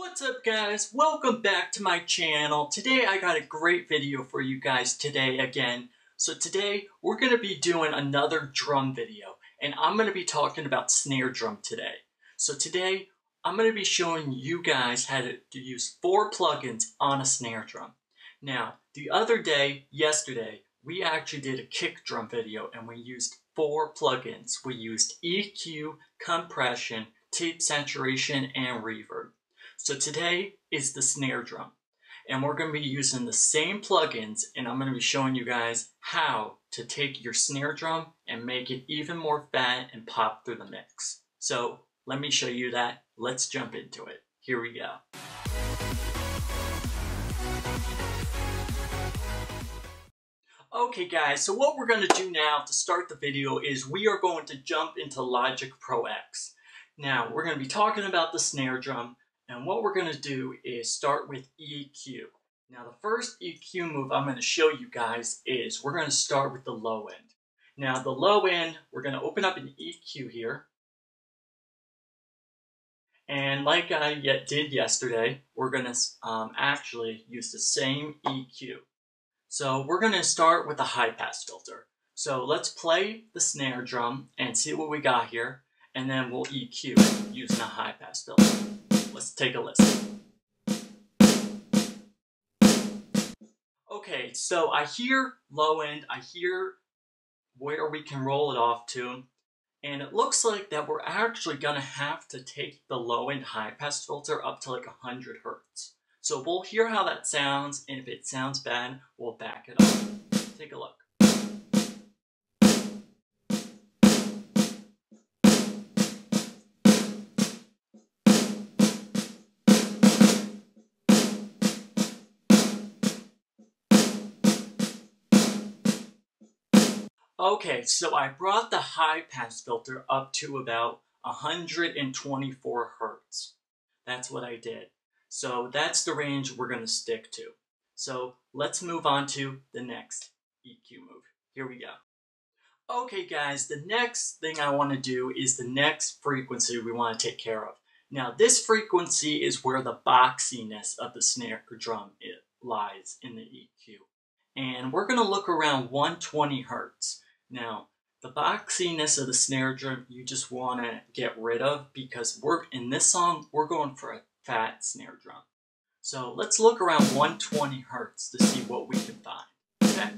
What's up guys? Welcome back to my channel. Today I got a great video for you guys today again. So today we're going to be doing another drum video and I'm going to be talking about snare drum today. So today I'm going to be showing you guys how to use 4 plugins on a snare drum. Now the other day, yesterday, we actually did a kick drum video and we used 4 plugins. We used EQ, compression, tape saturation, and reverb. So today is the snare drum and we're going to be using the same plugins and I'm going to be showing you guys how to take your snare drum and make it even more fat and pop through the mix. So let me show you that. Let's jump into it. Here we go. Okay guys, so what we're going to do now to start the video is we are going to jump into Logic Pro X. Now we're going to be talking about the snare drum. And what we're going to do is start with EQ. Now the first EQ move I'm going to show you guys is we're going to start with the low end. Now the low end, we're going to open up an EQ here. And like I did yesterday, we're going to actually use the same EQ. So we're going to start with a high pass filter. So let's play the snare drum and see what we got here. And then we'll EQ it using a high pass filter. Let's take a listen. Okay, so I hear low end, I hear where we can roll it off to, and it looks like that we're actually gonna have to take the low end high pass filter up to like 100 Hertz. So we'll hear how that sounds, and if it sounds bad, we'll back it up. Take a look. Okay, so I brought the high pass filter up to about 124 Hertz. That's what I did. So that's the range we're going to stick to. So let's move on to the next EQ move. Here we go. Okay guys, the next thing I want to do is the next frequency we want to take care of. Now this frequency is where the boxiness of the snare drum lies in the EQ. And we're going to look around 120 Hertz. Now, the boxiness of the snare drum you just want to get rid of because in this song, we're going for a fat snare drum. So let's look around 120 Hertz to see what we can find. Okay?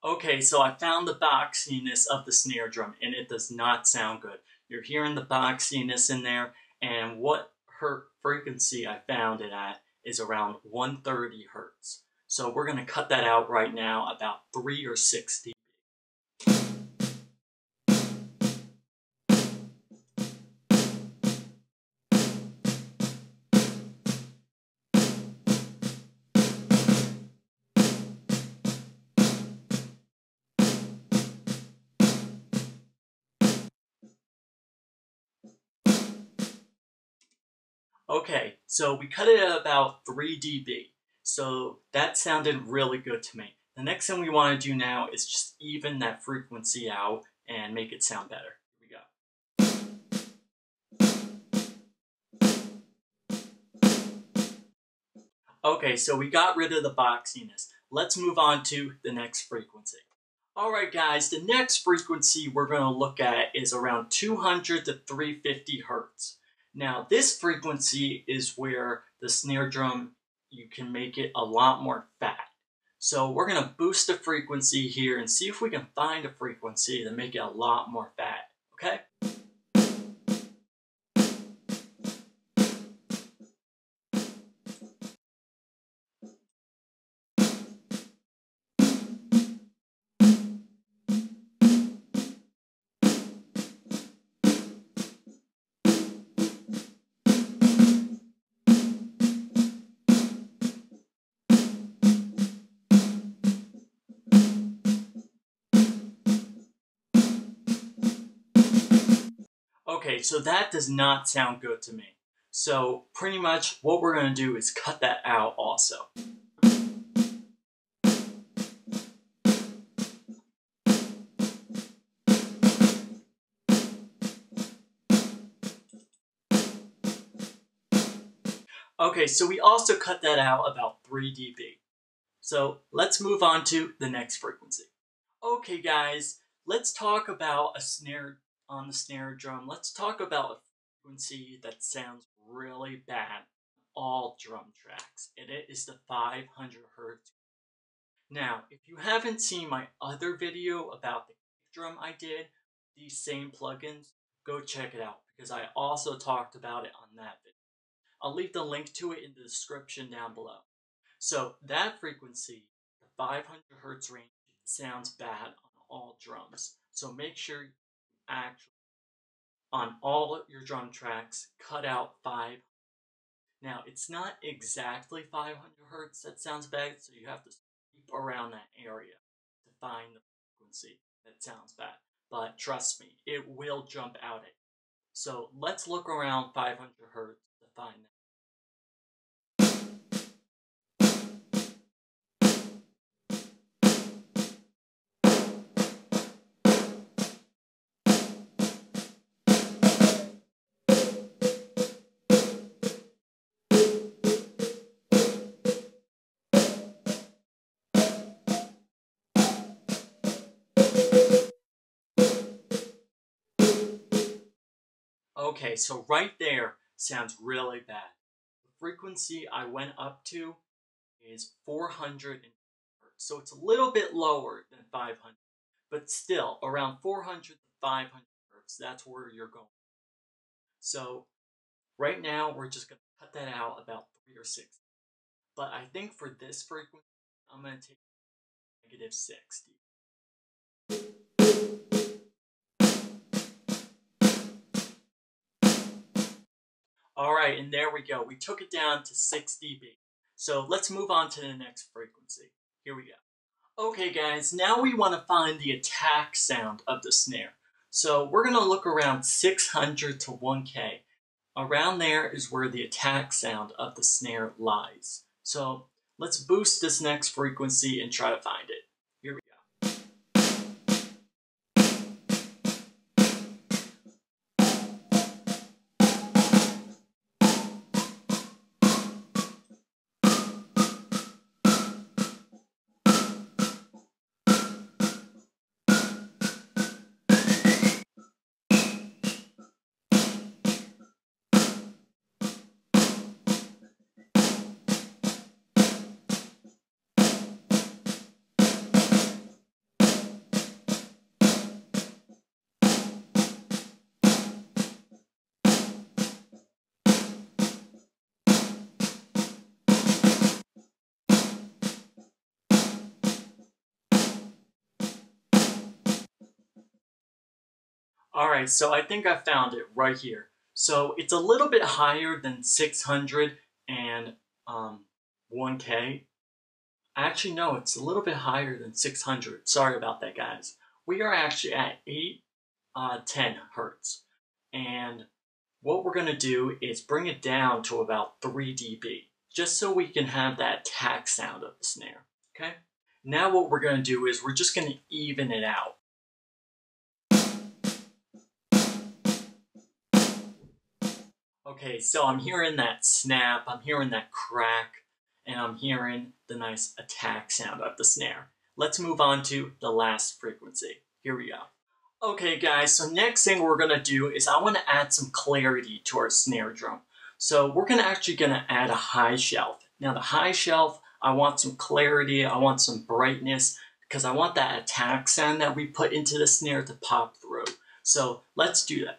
Okay, so I found the boxiness of the snare drum and it does not sound good. You're hearing the boxiness in there, and what frequency I found it at is around 130 Hertz. So we're going to cut that out right now, about 3 or 6 dB. Okay, so we cut it at about 3 dB. So that sounded really good to me. The next thing we want to do now is just even that frequency out and make it sound better. Here we go. Okay, so we got rid of the boxiness. Let's move on to the next frequency. Alright guys, the next frequency we're going to look at is around 200 to 350 Hertz. Now this frequency is where the snare drum, you can make it a lot more fat. So we're going to boost the frequency here and see if we can find a frequency to make it a lot more fat. Okay? Okay, so that does not sound good to me. So pretty much what we're going to do is cut that out also. Okay, so we also cut that out about 3 dB. So let's move on to the next frequency. Okay guys, let's talk about a snare on the snare drum. Let's talk about a frequency that sounds really bad on all drum tracks, and it is the 500 Hertz. Now, if you haven't seen my other video about the kick drum I did, these same plugins, go check it out because I also talked about it on that video. I'll leave the link to it in the description down below. So that frequency, the 500 Hertz range, sounds bad on all drums. So make sure you actually, on all your drum tracks, cut out 5. Now, it's not exactly 500 Hertz that sounds bad, so you have to sweep around that area to find the frequency that sounds bad. But trust me, it will jump out at you. So let's look around 500 Hertz to find that. Okay, so right there sounds really bad. The frequency I went up to is 400 Hertz, so it's a little bit lower than 500, but still around 400 to 500 Hertz, that's where you're going. So right now we're just going to cut that out about 3 or 6. But I think for this frequency, I'm going to take -60. Alright, and there we go. We took it down to 6 dB. So let's move on to the next frequency. Here we go. Okay guys, now we want to find the attack sound of the snare. So we're going to look around 600 to 1K. Around there is where the attack sound of the snare lies. So let's boost this next frequency and try to find it. Here we go. Alright, so I think I found it right here. So it's a little bit higher than 600 and 1K. Actually, no, it's a little bit higher than 600. Sorry about that, guys. We are actually at 810 Hertz. And what we're going to do is bring it down to about 3 dB, just so we can have that attack sound of the snare. Okay? Now what we're going to do is we're just going to even it out. Okay, so I'm hearing that snap, I'm hearing that crack, and I'm hearing the nice attack sound of the snare. Let's move on to the last frequency. Here we go. Okay guys, so next thing we're going to do is I want to add some clarity to our snare drum. So we're actually going to add a high shelf. Now the high shelf, I want some clarity, I want some brightness, because I want that attack sound that we put into the snare to pop through. So let's do that.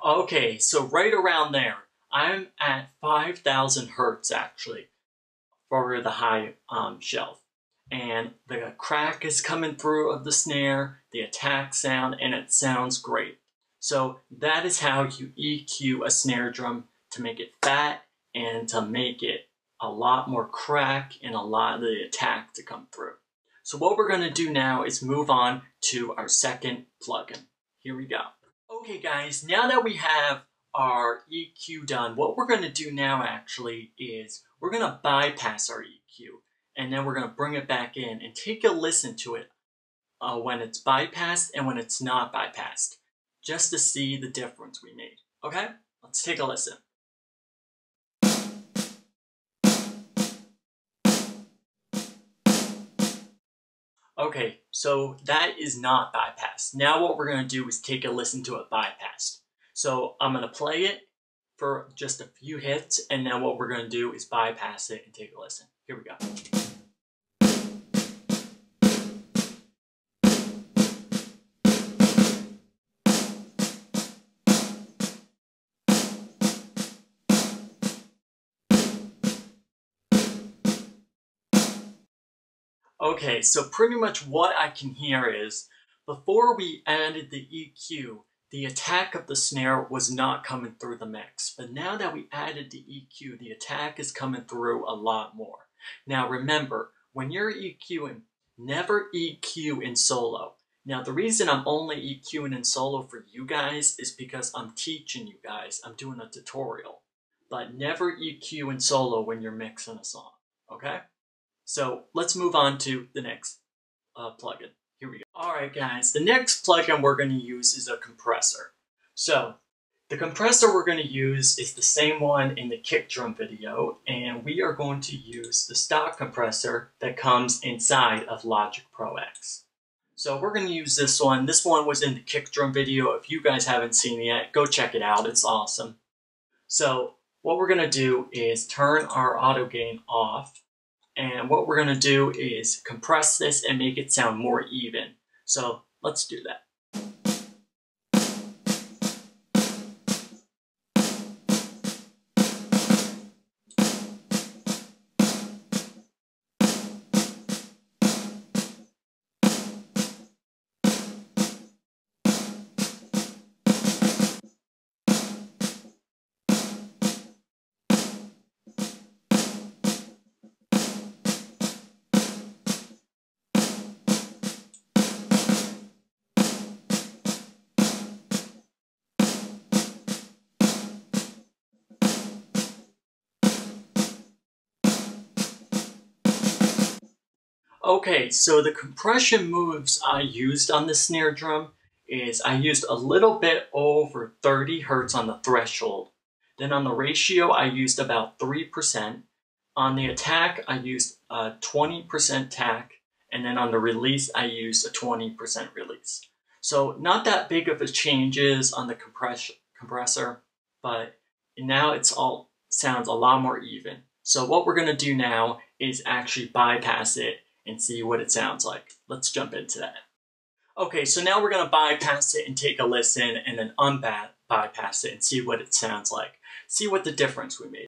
Okay, so right around there, I'm at 5,000 Hertz actually for the high shelf. And the crack is coming through of the snare, the attack sound, and it sounds great. So that is how you EQ a snare drum to make it fat and to make it a lot more crack and a lot of the attack to come through. So what we're going to do now is move on to our second plugin. Here we go. Okay guys, now that we have our EQ done, what we're going to do now actually is we're going to bypass our EQ and then we're going to bring it back in and take a listen to it when it's bypassed and when it's not bypassed, just to see the difference we made. Okay, let's take a listen. Okay, so that is not bypassed. Now what we're going to do is take a listen to it bypassed. So I'm going to play it for just a few hits, and then what we're going to do is bypass it and take a listen. Here we go. Okay, so pretty much what I can hear is, before we added the EQ, the attack of the snare was not coming through the mix. But now that we added the EQ, the attack is coming through a lot more. Now remember, when you're EQing, never EQ in solo. Now the reason I'm only EQing in solo for you guys is because I'm teaching you guys. I'm doing a tutorial. But never EQ in solo when you're mixing a song, okay? So let's move on to the next plugin. Here we go. Alright guys, the next plugin we're going to use is a compressor. So the compressor we're going to use is the same one in the kick drum video, and we are going to use the stock compressor that comes inside of Logic Pro X. So we're going to use this one. This one was in the kick drum video. If you guys haven't seen it yet, go check it out. It's awesome. So what we're going to do is turn our auto gain off. And what we're going to do is compress this and make it sound more even. So let's do that. Okay, so the compression moves I used on the snare drum is I used a little bit over 30 Hertz on the threshold. Then on the ratio, I used about 3%. On the attack, I used a 20% tack. And then on the release, I used a 20% release. So not that big of a changes on the compressor, but now it's all sounds a lot more even. So what we're going to do now is actually bypass it and see what it sounds like. Let's jump into that. Okay, so now we're going to bypass it and take a listen, and then bypass it and see what it sounds like. See what the difference we made.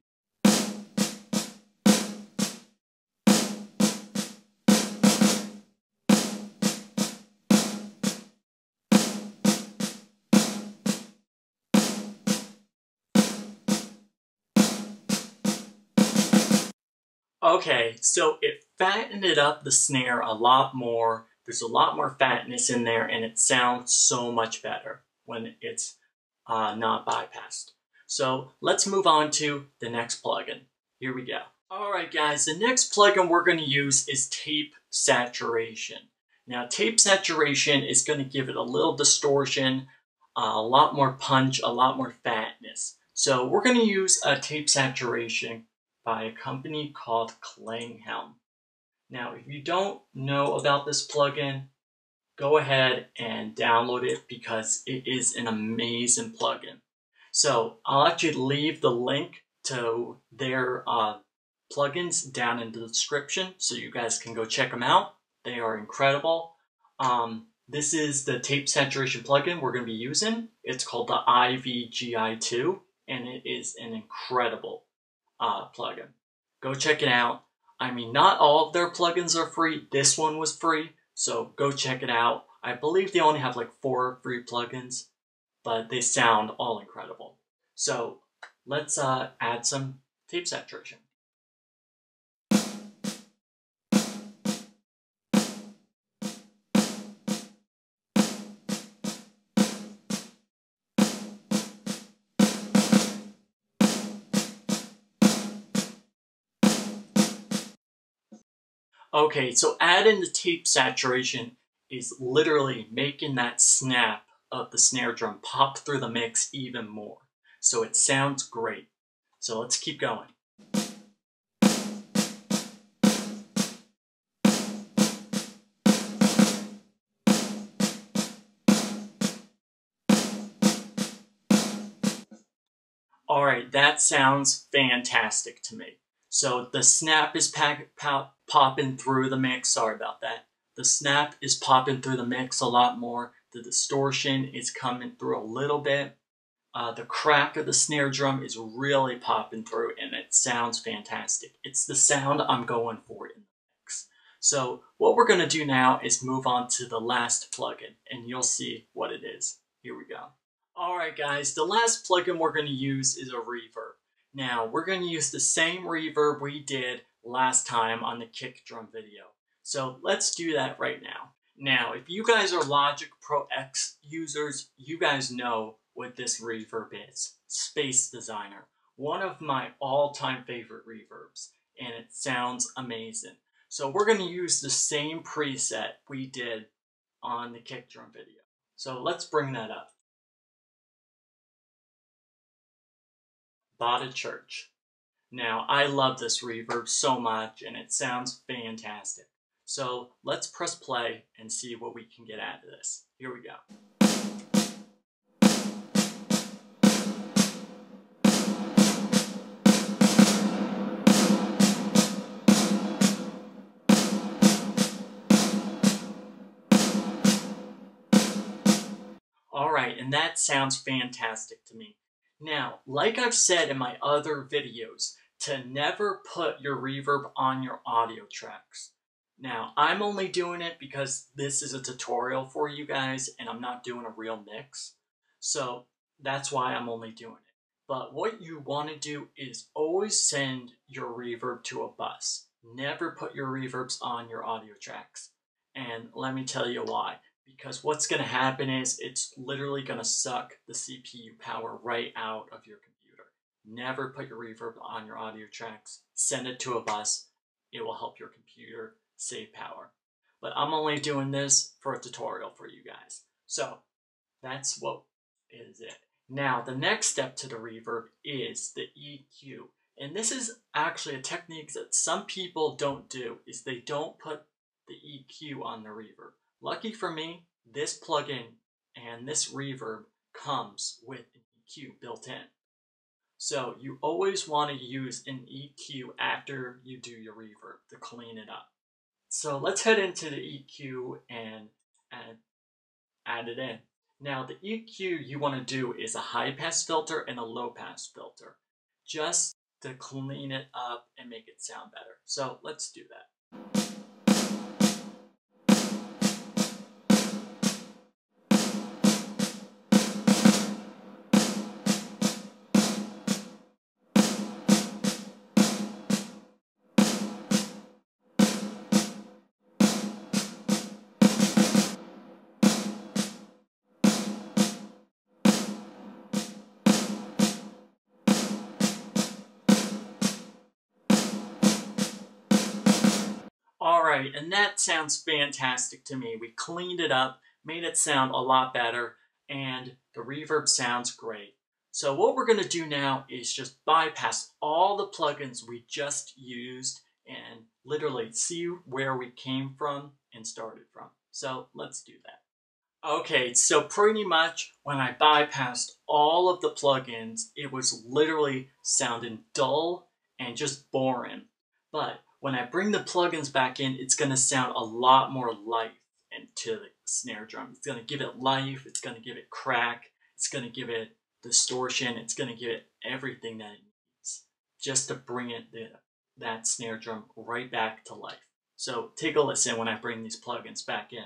Okay, so it fattened it up the snare a lot more. There's a lot more fatness in there, and it sounds so much better when it's not bypassed. So let's move on to the next plugin. Here we go. Alright guys, the next plugin we're going to use is tape saturation. Now tape saturation is going to give it a little distortion, a lot more punch, a lot more fatness. So we're going to use a tape saturation by a company called Klanghelm. Now, if you don't know about this plugin, go ahead and download it because it is an amazing plugin. So I'll actually leave the link to their plugins down in the description so you guys can go check them out. They are incredible. This is the tape saturation plugin we're going to be using. It's called the IVGI2, and it is an incredible plugin. Go check it out. I mean, not all of their plugins are free. This one was free, so go check it out. I believe they only have like 4 free plugins, but they sound all incredible. So let's add some tape saturation. Okay, so adding the tape saturation is literally making that snap of the snare drum pop through the mix even more. So it sounds great. So let's keep going. All right, that sounds fantastic to me. So the snap is popping through the mix. Sorry about that. The snap is popping through the mix a lot more. The distortion is coming through a little bit. The crack of the snare drum is really popping through, and it sounds fantastic. It's the sound I'm going for in the mix. So what we're going to do now is move on to the last plugin, and you'll see what it is. Here we go. Alright guys, the last plugin we're going to use is a reverb. Now, we're going to use the same reverb we did last time on the kick drum video. So let's do that right now. Now, if you guys are Logic Pro X users, you guys know what this reverb is. Space Designer. One of my all-time favorite reverbs, and it sounds amazing. So we're going to use the same preset we did on the kick drum video. So let's bring that up. Bought a church. Now, I love this reverb so much, and it sounds fantastic. So let's press play and see what we can get out of this. Here we go. Alright, and that sounds fantastic to me. Now, like I've said in my other videos, to never put your reverb on your audio tracks. Now, I'm only doing it because this is a tutorial for you guys and I'm not doing a real mix. So that's why I'm only doing it. But what you want to do is always send your reverb to a bus. Never put your reverbs on your audio tracks. And let me tell you why. Because what's going to happen is it's literally going to suck the CPU power right out of your computer. Never put your reverb on your audio tracks. Send it to a bus. It will help your computer save power. But I'm only doing this for a tutorial for you guys. So that's what is it. Now the next step to the reverb is the EQ. And this is actually a technique that some people don't do, is they don't put the EQ on the reverb. Lucky for me, this plugin and this reverb comes with an EQ built in. So you always want to use an EQ after you do your reverb to clean it up. So let's head into the EQ and add it in. Now the EQ you want to do is a high pass filter and a low pass filter, just to clean it up and make it sound better. So let's do that. Alright, and that sounds fantastic to me. We cleaned it up, made it sound a lot better, and the reverb sounds great. So what we're going to do now is just bypass all the plugins we just used and literally see where we came from and started from. So let's do that. Okay, so pretty much when I bypassed all of the plugins, it was literally sounding dull and just boring. But when I bring the plugins back in, it's going to sound a lot more life into the snare drum. It's going to give it life, it's going to give it crack, it's going to give it distortion, it's going to give it everything that it needs just to bring it that snare drum right back to life. So take a listen when I bring these plugins back in.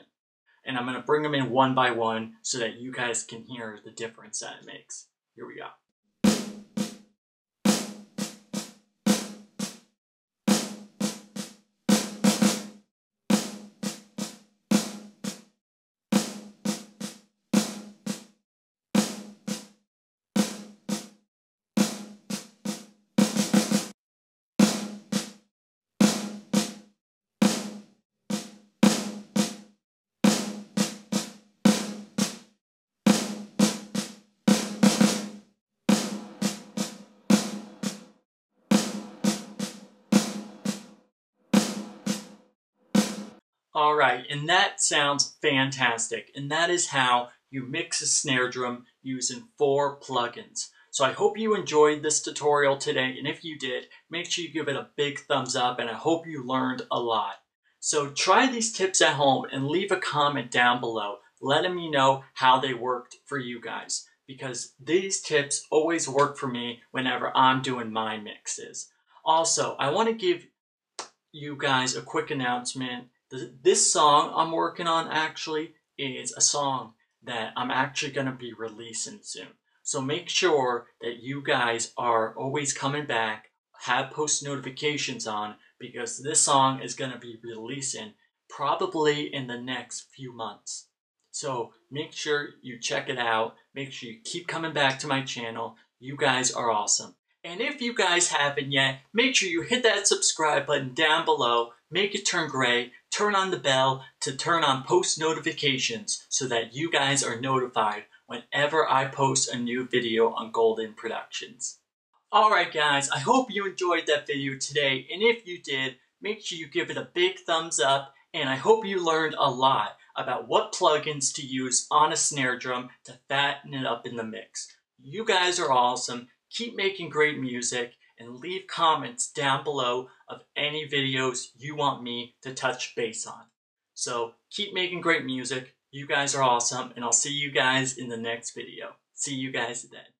and I'm going to bring them in one by one so that you guys can hear the difference that it makes. Here we go. Alright, and that sounds fantastic. And that is how you mix a snare drum using 4 plugins. So I hope you enjoyed this tutorial today, and if you did, make sure you give it a big thumbs up, and I hope you learned a lot. So try these tips at home and leave a comment down below, letting me know how they worked for you guys, because these tips always work for me whenever I'm doing my mixes. Also, I want to give you guys a quick announcement. This song I'm working on actually is a song that I'm actually going to be releasing soon. So make sure that you guys are always coming back, have post notifications on, because this song is going to be releasing probably in the next few months. So make sure you check it out. Make sure you keep coming back to my channel. You guys are awesome. And if you guys haven't yet, make sure you hit that subscribe button down below, make it turn gray, turn on the bell to turn on post notifications so that you guys are notified whenever I post a new video on Golden Productions. Alright guys, I hope you enjoyed that video today, and if you did, make sure you give it a big thumbs up, and I hope you learned a lot about what plugins to use on a snare drum to fatten it up in the mix. You guys are awesome. Keep making great music, and leave comments down below of any videos you want me to touch base on. So keep making great music. You guys are awesome, and I'll see you guys in the next video. See you guys then.